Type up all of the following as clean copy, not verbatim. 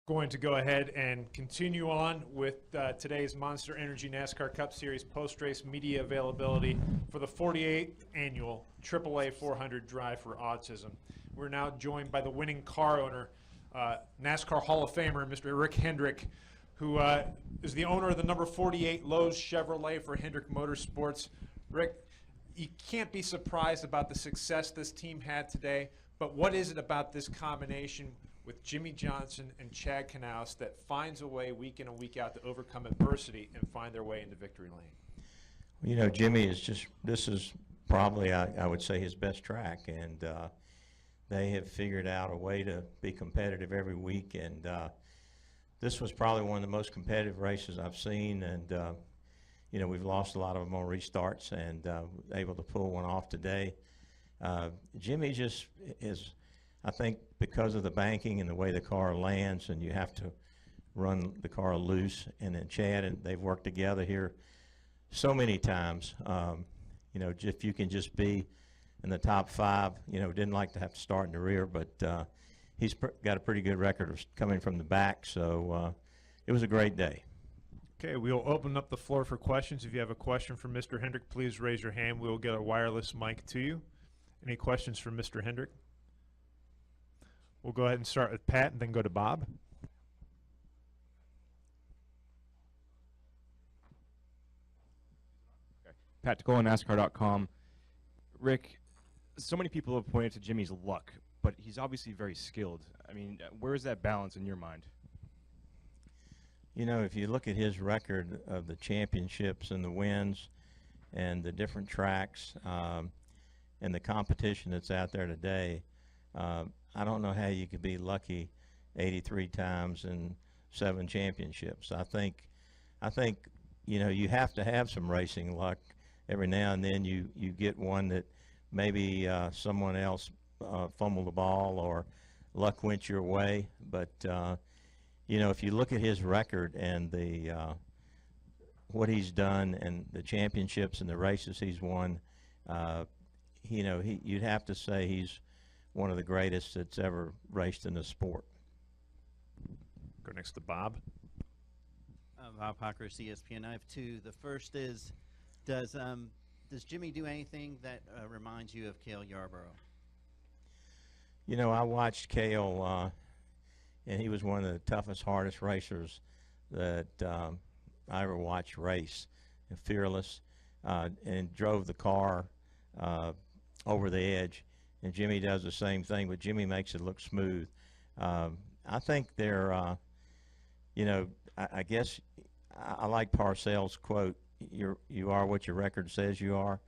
going to go ahead and continue on with today's Monster Energy NASCAR Cup Series post-race media availability for the 48th annual AAA 400 Drive for Autism. We're now joined by the winning car owner, NASCAR Hall of Famer, Mr. Rick Hendrick, who is the owner of the number 48 Lowe's Chevrolet for Hendrick Motorsports. Rick, you can't be surprised about the success this team had today, but what is it about this combination with Jimmie Johnson and Chad Knaus that finds a way week in and week out to overcome adversity and find their way into victory lane? You know, Jimmie is just, this is probably, I would say, his best track, and they have figured out a way to be competitive every week, and this was probably one of the most competitive races I've seen, and you know, we've lost a lot of them on restarts and able to pull one off today. Jimmie just is, I think, because of the banking and the way the car lands, and you have to run the car loose, and then Chad, and they've worked together here so many times. You know, if you can just be in the top 5, you know, didn't like to have to start in the rear, but he's got a pretty good record of coming from the back, so it was a great day. Okay, we'll open up the floor for questions. If you have a question for Mr. Hendrick, please raise your hand. We'll get a wireless mic to you. Any questions for Mr. Hendrick? We'll go ahead and start with Pat and then go to Bob. Okay. Pat Ticola, NASCAR.com. Rick, so many people have pointed to Jimmie's luck, but he's obviously very skilled. I mean, where is that balance in your mind? You know, if you look at his record of the championships and the wins and the different tracks and the competition that's out there today, I don't know how you could be lucky 83 times and 7 championships. I think, you know, you have to have some racing luck. Every now and then you get one that maybe someone else fumbled the ball or luck went your way, but you know, if you look at his record and the what he's done and the championships and the races he's won, you know, you'd have to say he's one of the greatest that's ever raced in the sport. Go next to Bob. Bob Hocker, ESPN. I have 2. The first is, does Jimmie do anything that reminds you of Cale Yarborough? You know, I watched Cale, and he was one of the toughest, hardest racers that I ever watched race. And fearless, and drove the car over the edge. And Jimmie does the same thing, but Jimmie makes it look smooth. I think they're, you know, I guess I like Parcells' quote, you are what your record says you are.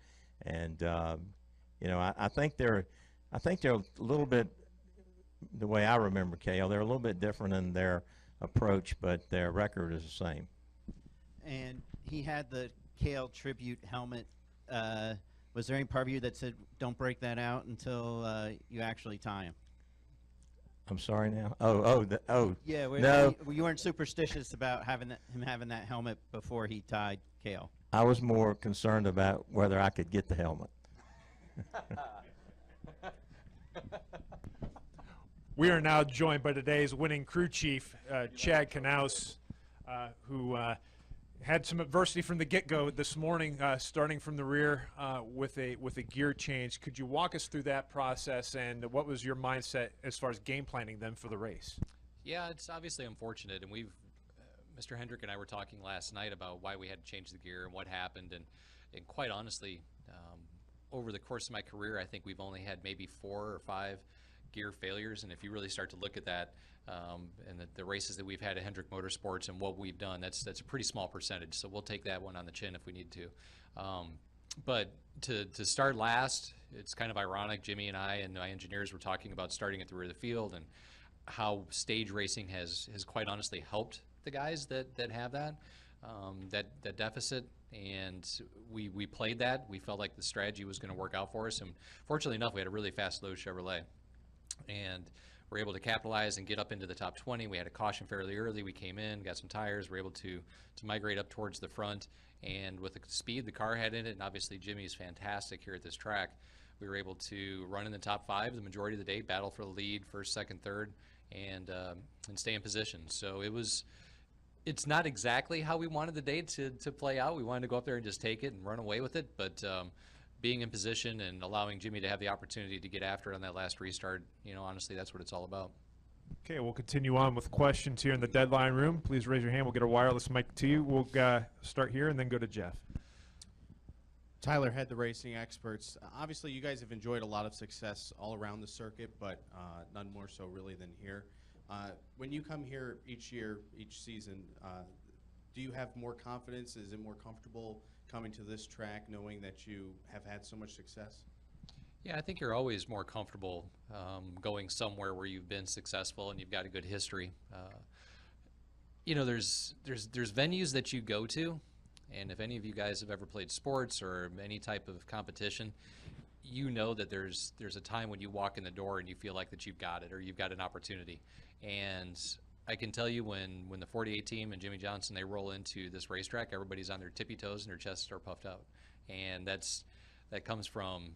And, you know, I think they're a little bit, the way I remember Cale, they're a little bit different in their approach, but their record is the same. And he had the Cale tribute helmet. Was there any part of you that said, don't break that out until you actually tie him? I'm sorry now? Oh. Yeah, no. You weren't superstitious about him having that helmet before he tied Cale. I was more concerned about whether I could get the helmet. We are now joined by today's winning crew chief, Chad Knaus, who had some adversity from the get-go this morning, starting from the rear with a gear change. Could you walk us through that process, and what was your mindset as far as game planning then for the race? Yeah, it's obviously unfortunate, and we've Mr. Hendrick and I were talking last night about why we had to change the gear and what happened, and quite honestly, over the course of my career, I think we've only had maybe 4 or 5 gear failures, and if you really start to look at that and the races that we've had at Hendrick Motorsports and what we've done, that's a pretty small percentage, so we'll take that one on the chin if we need to. But to start last, it's kind of ironic. Jimmie and I and my engineers were talking about starting at the rear of the field and how stage racing has quite honestly helped the guys that have that deficit, and we played that. We felt like the strategy was going to work out for us, and fortunately enough, we had a really fast Lowe's Chevrolet, and we're able to capitalize and get up into the top 20. We had a caution fairly early. We came in, got some tires, were able to migrate up towards the front, and with the speed the car had in it, and obviously Jimmie is fantastic here at this track, we were able to run in the top 5 the majority of the day, battle for the lead, first, second, third, and stay in position. So it's not exactly how we wanted the day to play out. We wanted to go up there and just take it and run away with it, but being in position and allowing Jimmie to have the opportunity to get after it on that last restart, honestly, that's what it's all about. Okay, we'll continue on with questions here in the deadline room. Please raise your hand. We'll get a wireless mic to you. We'll start here and then go to Jeff. Tyler, Head, the racing experts. Obviously, you guys have enjoyed a lot of success all around the circuit, but none more so really than here. When you come here each year, each season, do you have more confidence? Is it more comfortable coming to this track knowing that you have had so much success? Yeah, I think you're always more comfortable going somewhere where you've been successful and you've got a good history. There's venues that you go to, and if any of you guys have ever played sports or any type of competition, you know that there's a time when you walk in the door and you feel like that you've got it or you've got an opportunity. And I can tell you when the 48 team and Jimmie Johnson, they roll into this racetrack, everybody's on their tippy toes and their chests are puffed out. And that comes from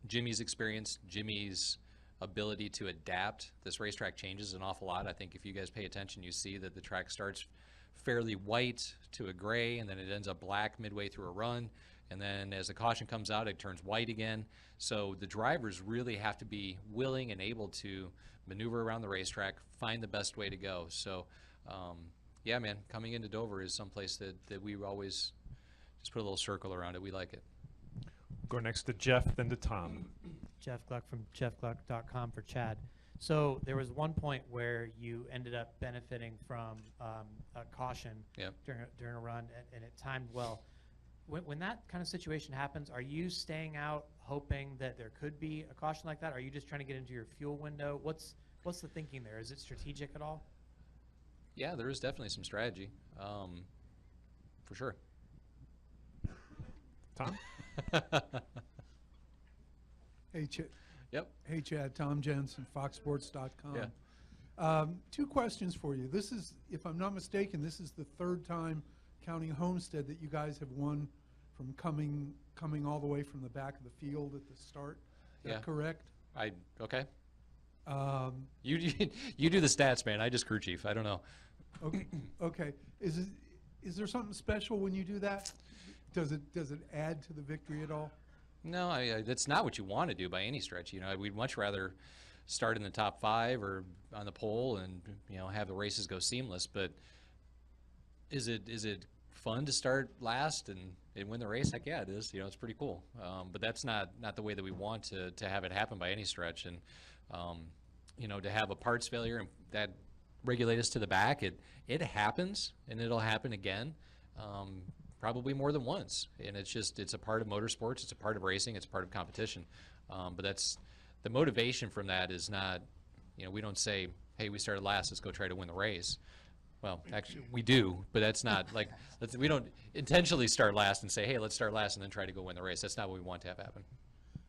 Jimmie's experience, Jimmie's ability to adapt. This racetrack changes an awful lot. I think if you guys pay attention, you see that the track starts fairly white to a gray, and then it ends up black midway through a run. And then as the caution comes out, it turns white again. So the drivers really have to be willing and able to maneuver around the racetrack, find the best way to go. So, yeah, man, coming into Dover is someplace that we always just put a little circle around it. We like it. Go next to Jeff, then to Tom. Jeff Gluck from jeffgluck.com for Chad. So there was one point where you ended up benefiting from a caution Yep. during a run, and it timed well. When that kind of situation happens, are you staying out hoping that there could be a caution like that? Are you just trying to get into your fuel window? What's the thinking there? Is it strategic at all? Yeah, there is definitely some strategy, for sure. Tom? Hey, Yep. Hey, Chad. Tom Jensen, FoxSports.com. Yeah. Two questions for you. This is, if I'm not mistaken, this is the third time, counting Homestead, that you guys have won from coming all the way from the back of the field at the start. Is that correct? Okay. You do the stats, man. I just crew chief. I don't know. Okay. Okay. Is there something special when you do that? Does it add to the victory at all? No, that's not what you want to do by any stretch. We'd much rather start in the top 5 or on the pole and have the races go seamless. But is it fun to start last and win the race? Heck yeah, it is. It's pretty cool. But that's not the way that we want to have it happen by any stretch. And to have a parts failure and that regulate us to the back, it happens and it'll happen again. Probably more than once, and it's a part of motorsports, it's a part of racing, it's a part of competition. But that's the motivation from that is not, we don't say, hey, we started last, let's go try to win the race. Well, actually, we do, but that's not like we don't intentionally start last and say, hey, let's start last and then try to go win the race. That's not what we want to have happen.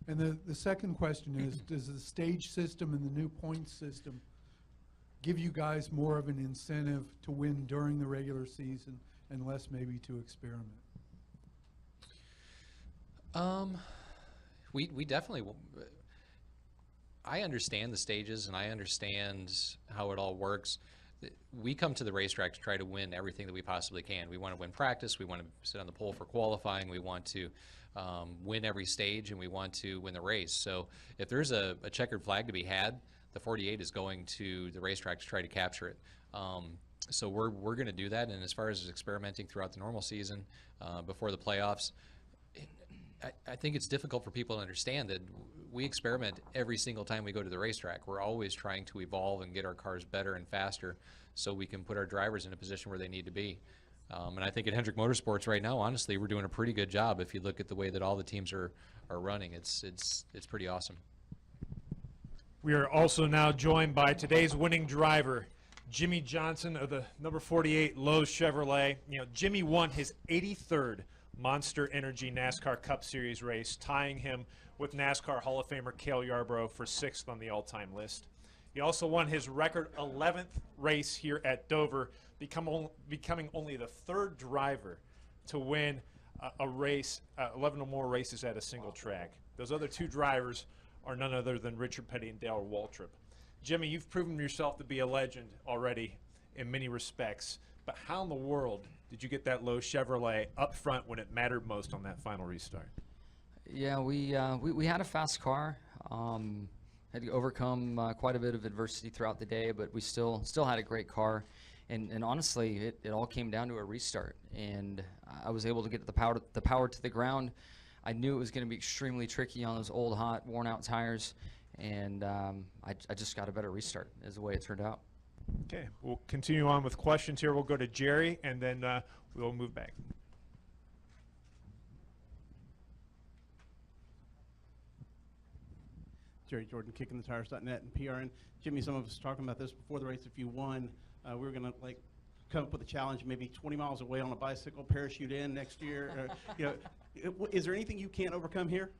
And the second question is, does the stage system and the new points system give you guys more of an incentive to win during the regular season and less maybe to experiment? We definitely, I understand the stages and I understand how it all works. We come to the racetrack to try to win everything that we possibly can. We want to win practice, we want to sit on the pole for qualifying, we want to win every stage, and we want to win the race. So if there's a checkered flag to be had, the 48 is going to the racetrack to try to capture it. So we're going to do that. And as far as experimenting throughout the normal season, before the playoffs, I think it's difficult for people to understand that we experiment every single time we go to the racetrack. We're always trying to evolve and get our cars better and faster so we can put our drivers in a position where they need to be. And I think at Hendrick Motorsports right now, honestly, we're doing a pretty good job. If you look at the way that all the teams are running, it's pretty awesome. We are also now joined by today's winning driver, Jimmie Johnson of the number 48 Lowe's Chevrolet. Jimmie won his 83rd Monster Energy NASCAR Cup Series race, tying him with NASCAR Hall of Famer Cale Yarborough for 6th on the all-time list. He also won his record 11th race here at Dover, becoming only the 3rd driver to win a race, 11 or more races at a single track. Those other 2 drivers are none other than Richard Petty and Dale Waltrip. Jimmie, you've proven yourself to be a legend already in many respects, but how in the world did you get that low Chevrolet up front when it mattered most on that final restart? Yeah, we had a fast car. Had to overcome quite a bit of adversity throughout the day, but we still had a great car. And honestly, it all came down to a restart. And I was able to get the power to the ground. I knew it was going to be extremely tricky on those old, hot, worn-out tires. And I just got a better restart, is the way it turned out. Okay, we'll continue on with questions here. We'll go to Jerry, and then we'll move back. Jerry Jordan, kickingthetires.net and PRN. Jimmie, some of us talking about this before the race. If you won, we were going to come up with a challenge, maybe 20 miles away on a bicycle, parachute in next year. Is there anything you can't overcome here?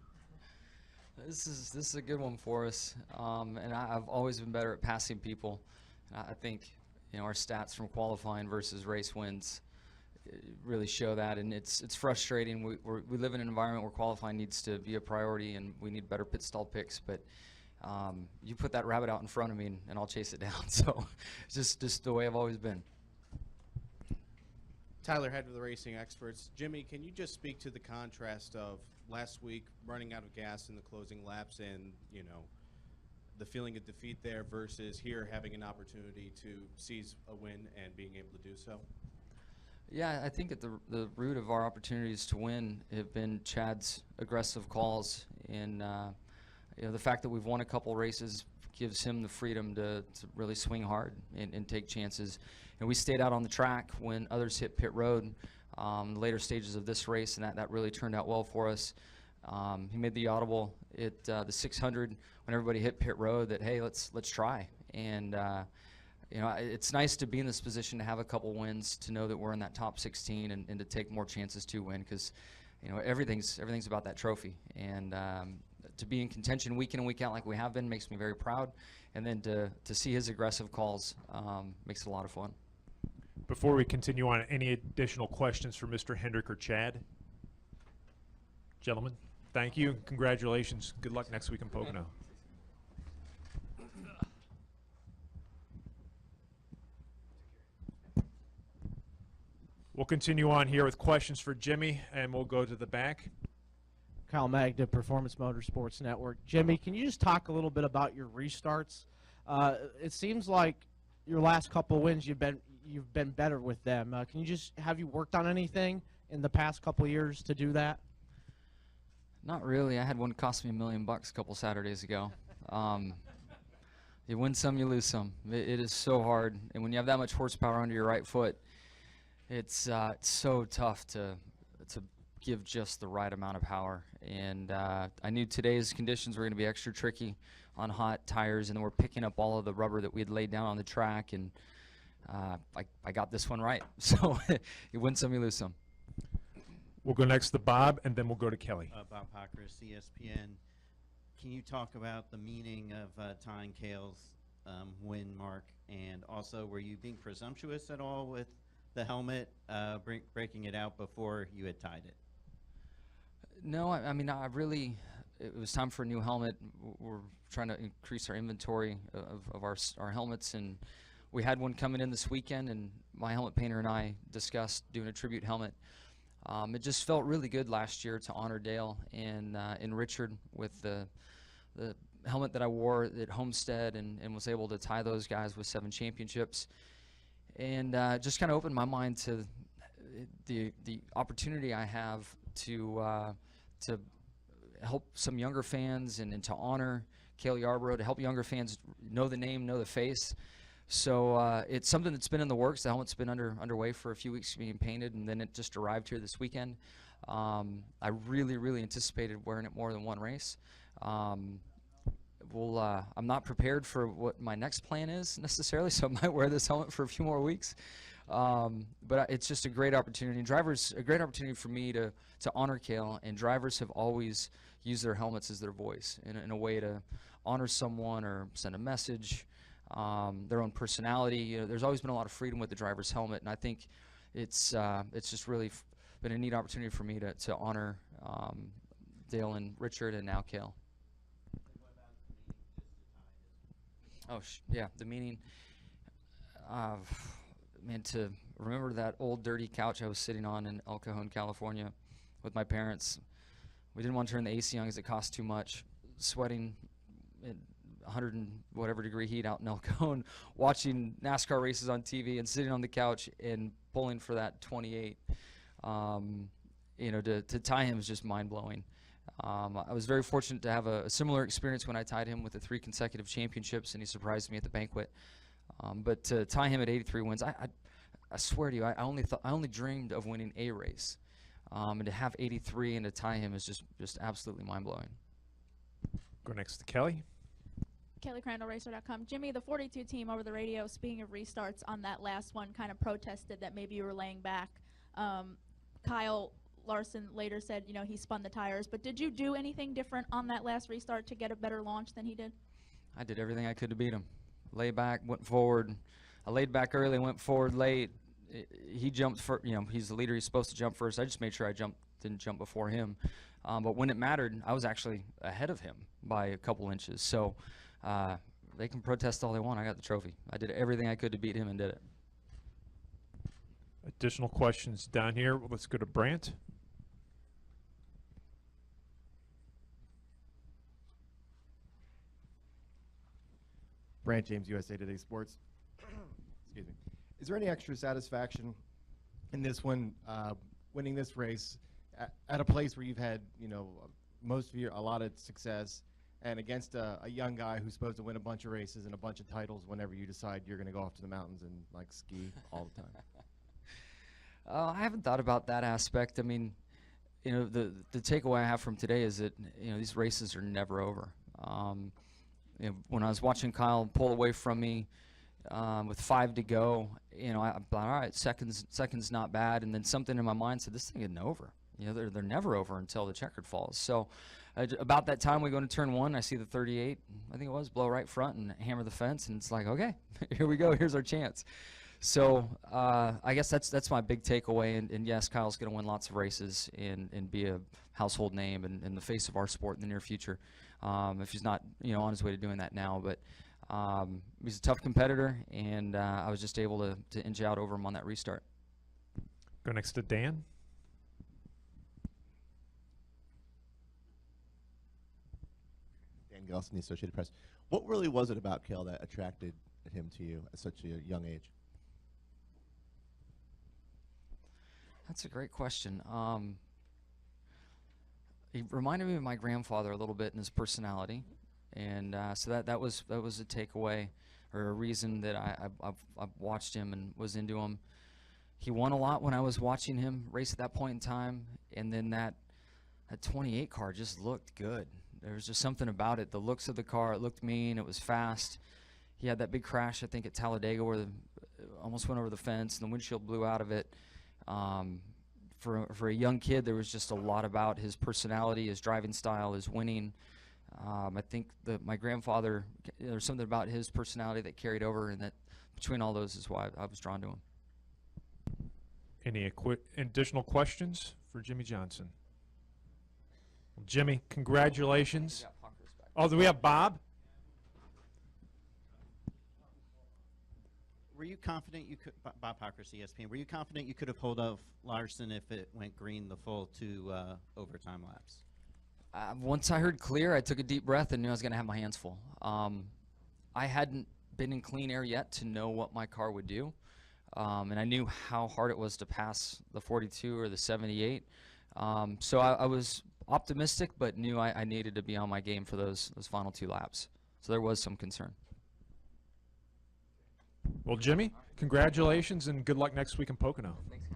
This is a good one for us, and I've always been better at passing people. I think our stats from qualifying versus race wins really show that, and it's frustrating. We live in an environment where qualifying needs to be a priority, and we need better pit stall picks. But you put that rabbit out in front of me, and I'll chase it down. So it's just the way I've always been. Tyler, head of the racing experts. Jimmie, can you just speak to the contrast of last week running out of gas in the closing laps and the feeling of defeat there versus here having an opportunity to seize a win and being able to do so? Yeah, I think at the root of our opportunities to win have been Chad's aggressive calls, and the fact that we've won a couple races gives him the freedom to really swing hard and take chances. And we stayed out on the track when others hit pit road, the later stages of this race, and that really turned out well for us. He made the audible at the 600 when everybody hit pit road that, hey, let's try. And it's nice to be in this position to have a couple wins, to know that we're in that top 16 and to take more chances to win, because everything's about that trophy. And to be in contention week in and week out like we have been makes me very proud. And then to see his aggressive calls makes it a lot of fun. Before we continue on, any additional questions for Mr. Hendrick or Chad? Gentlemen, thank you. Congratulations. Good luck next week in Pocono. We'll continue on here with questions for Jimmie, and we'll go to the back. Kyle Magda, Performance Motorsports Network. Jimmie, can you just talk a little bit about your restarts? It seems like your last couple of wins, you've been better with them. Have you worked on anything in the past couple of years to do that? Not really. I had one cost me $1 million a couple Saturdays ago. You win some, you lose some. It is so hard, and when you have that much horsepower under your right foot, it's so tough to give just the right amount of power. And I knew today's conditions were going to be extra tricky on hot tires, and then we're picking up all of the rubber that we had laid down on the track, and I got this one right. So you win some, you lose some. We'll go next to Bob, and then we'll go to Kelly. Bob Pockris, ESPN. Can you talk about the meaning of tying Cale's win mark, and also were you being presumptuous at all with the helmet, breaking it out before you had tied it? No, I mean, it was time for a new helmet. We're trying to increase our inventory of our helmets, and we had one coming in this weekend, and my helmet painter and I discussed doing a tribute helmet. It just felt really good last year to honor Dale and Richard with the helmet that I wore at Homestead, and was able to tie those guys with 7 championships. And just kind of opened my mind to the opportunity I have to help some younger fans and to honor Cale Yarborough, to help younger fans know the name, know the face. So it's something that's been in the works. The helmet's been underway for a few weeks being painted, and then it just arrived here this weekend. I really anticipated wearing it more than one race. I'm not prepared for what my next plan is necessarily, so I might wear this helmet for a few more weeks. But it's just a great opportunity. A great opportunity for me to honor Cale, and drivers have always used their helmets as their voice in a way to honor someone or send a message, their own personality. There's always been a lot of freedom with the driver's helmet, and I think it's just really been a neat opportunity for me to honor Dale and Richard and now Cale. Yeah, the meaning. Man, to remember that old dirty couch I was sitting on in El Cajon, California, with my parents. We didn't want to turn the AC on because it cost too much. Sweating at 100 and whatever degree heat out in El Cajon, watching NASCAR races on TV, and sitting on the couch and pulling for that 28. To tie him is just mind blowing. I was very fortunate to have a similar experience when I tied him with the 3 consecutive championships, and he surprised me at the banquet. But to tie him at 83 wins, I swear to you, I only dreamed of winning a race, and to have 83 and to tie him is just absolutely mind blowing. Go next to Kelly. Kelly Crandall, Racer.com. Jimmie, the 42 team over the radio, speaking of restarts, on that last one kind of protested that maybe you were laying back. Kyle Larson later said, he spun the tires. But did you do anything different on that last restart to get a better launch than he did? I did everything I could to beat him. Lay back, went forward. I laid back early, went forward late. He jumped first. He's the leader. He's supposed to jump first. I just made sure I didn't jump before him. But when it mattered, I was actually ahead of him by a couple inches. So they can protest all they want. I got the trophy. I did everything I could to beat him and did it. Additional questions down here. Let's go to Brant. Brant James, USA Today Sports. Excuse me. Is there any extra satisfaction in this one, winning this race at a place where you've had, most of a lot of success, and against a young guy who's supposed to win a bunch of races and a bunch of titles whenever you decide you're going to go off to the mountains and ski all the time? I haven't thought about that aspect. I mean, the takeaway I have from today is that these races are never over. When I was watching Kyle pull away from me with 5 to go, I thought, all right, seconds not bad, and then something in my mind said, this thing isn't over. They're never over until the checkered falls. So about that time we go into turn 1, I see the 38, I think it was, blow right front and hammer the fence, and it's like, okay, here we go, here's our chance. So I guess that's my big takeaway, and yes, Kyle's going to win lots of races and be a household name and the face of our sport in the near future. If he's not, on his way to doing that now, but he's a tough competitor, and I was just able to inch out over him on that restart. Go next to Dan. Dan Gelson, the Associated Press. What really was it about Cale that attracted him to you at such a young age? That's a great question. He reminded me of my grandfather a little bit in his personality, and so that was a takeaway or a reason that I've watched him and was into him. He won a lot when I was watching him race at that point in time, and then that 28 car just looked good. There was just something about it. The looks of the car, it looked mean. It was fast. He had that big crash, I think, at Talladega where almost went over the fence and the windshield blew out of it. For a young kid, there was just a lot about his personality, his driving style, his winning. I think my grandfather, there's something about his personality that carried over, and that between all those is why I was drawn to him. Any additional questions for Jimmie Johnson? Well, Jimmie, congratulations. Oh, do we have Bob? Were you confident you could, Bob Hockers, ESPN, were you confident you could have pulled off Larson if it went green the full 2 overtime laps? Once I heard clear, I took a deep breath and knew I was going to have my hands full. I hadn't been in clean air yet to know what my car would do, and I knew how hard it was to pass the 42 or the 78. So I was optimistic, but knew I needed to be on my game for those final 2 laps. So there was some concern. Well, Jimmie, congratulations and good luck next week in Pocono. Thanks.